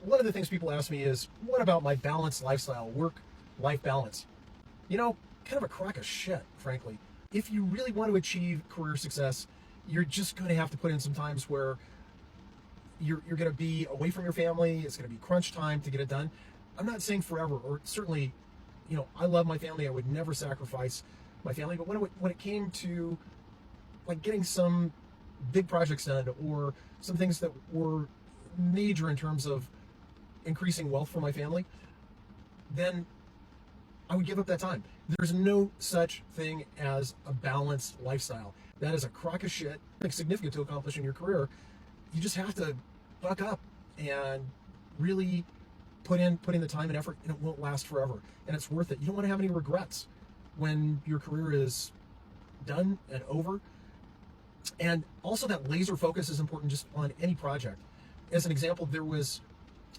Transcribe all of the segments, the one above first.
one of the things people ask me is, what about my balanced lifestyle, work-life balance? You know, kind of a crock of shit, frankly. If you really want to achieve career success, you're just going to have to put in some times where you're going to be away from your family. It's going to be crunch time to get it done. I'm not saying forever, or certainly, you know, I love my family. I would never sacrifice my family. But when it came to like getting some big projects done or some things that were major in terms of increasing wealth for my family, then I would give up that time. There's no such thing as a balanced lifestyle. That is a crock of shit. Something significant to accomplish in your career. You just have to buck up and really put in the time and effort, and it won't last forever. And it's worth it. You don't want to have any regrets when your career is done and over. And also that laser focus is important just on any project. As an example, there was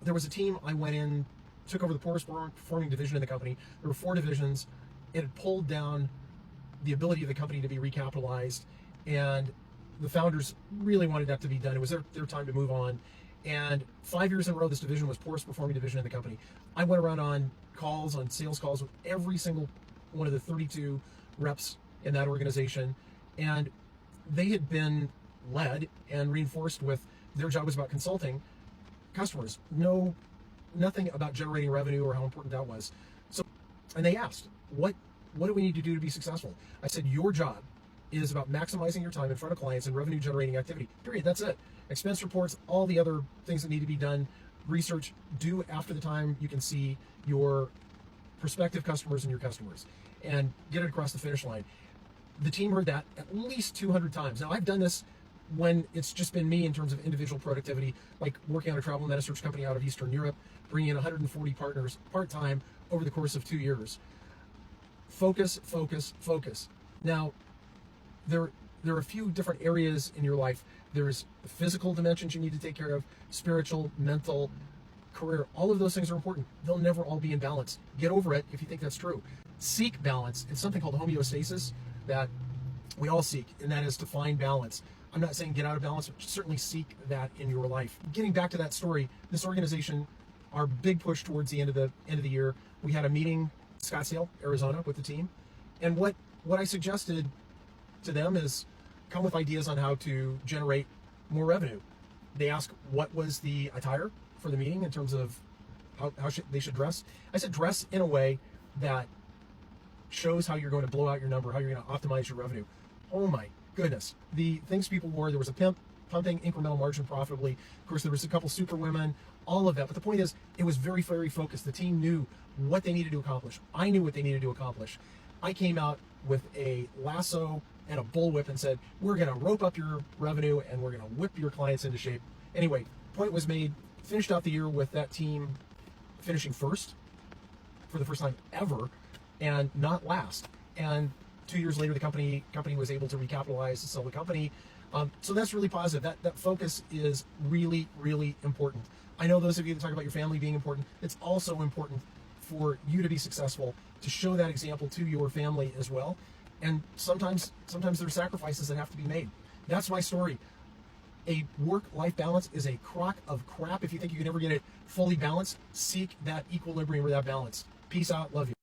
a team I went in, took over the poorest performing division in the company. There were 4 divisions. It had pulled down the ability of the company to be recapitalized, and the founders really wanted that to be done. It was their time to move on. And 5 years in a row, this division was poorest performing division in the company. I went around on sales calls with every single one of the 32 reps in that organization, and they had been led and reinforced with their job was about consulting customers. Nothing about generating revenue or how important that was. So, and they asked, what do we need to do to be successful? I said, your job is about maximizing your time in front of clients and revenue generating activity. Period. That's it. Expense reports, all the other things that need to be done, research, do after the time you can see your prospective customers and your customers, and get it across the finish line. The team heard that at least 200 times. Now, I've done this when it's just been me in terms of individual productivity, like working on a travel meta search company out of Eastern Europe, bringing in 140 partners part-time over the course of 2 years. Focus, focus, focus. Now, there are a few different areas in your life. There's the physical dimensions you need to take care of, spiritual, mental, career. All of those things are important. They'll never all be in balance. Get over it if you think that's true. Seek balance. It's something called homeostasis that we all seek, and that is to find balance. I'm not saying get out of balance, but certainly seek that in your life. Getting back to that story, this organization, our big push towards the end of the year, we had a meeting in Scottsdale, Arizona, with the team, and what I suggested to them is come with ideas on how to generate more revenue. They asked what was the attire for the meeting in terms of how they should dress. I said dress in a way that shows how you're going to blow out your number, how you're going to optimize your revenue. Oh my goodness. The things people wore, there was a pimp pumping incremental margin profitably. Of course, there was a couple super women, all of that. But the point is, it was very, very focused. The team knew what they needed to accomplish. I knew what they needed to accomplish. I came out with a lasso and a bullwhip and said, we're going to rope up your revenue and we're going to whip your clients into shape. Anyway, point was made. Finished out the year with that team finishing first for the first time ever, and not last. And 2 years later, the company was able to recapitalize to sell the company. So that's really positive. That focus is really, really important. I know those of you that talk about your family being important, it's also important for you to be successful, to show that example to your family as well. And sometimes there are sacrifices that have to be made. That's my story. A work-life balance is a crock of crap. If you think you can ever get it fully balanced, seek that equilibrium or that balance. Peace out. Love you.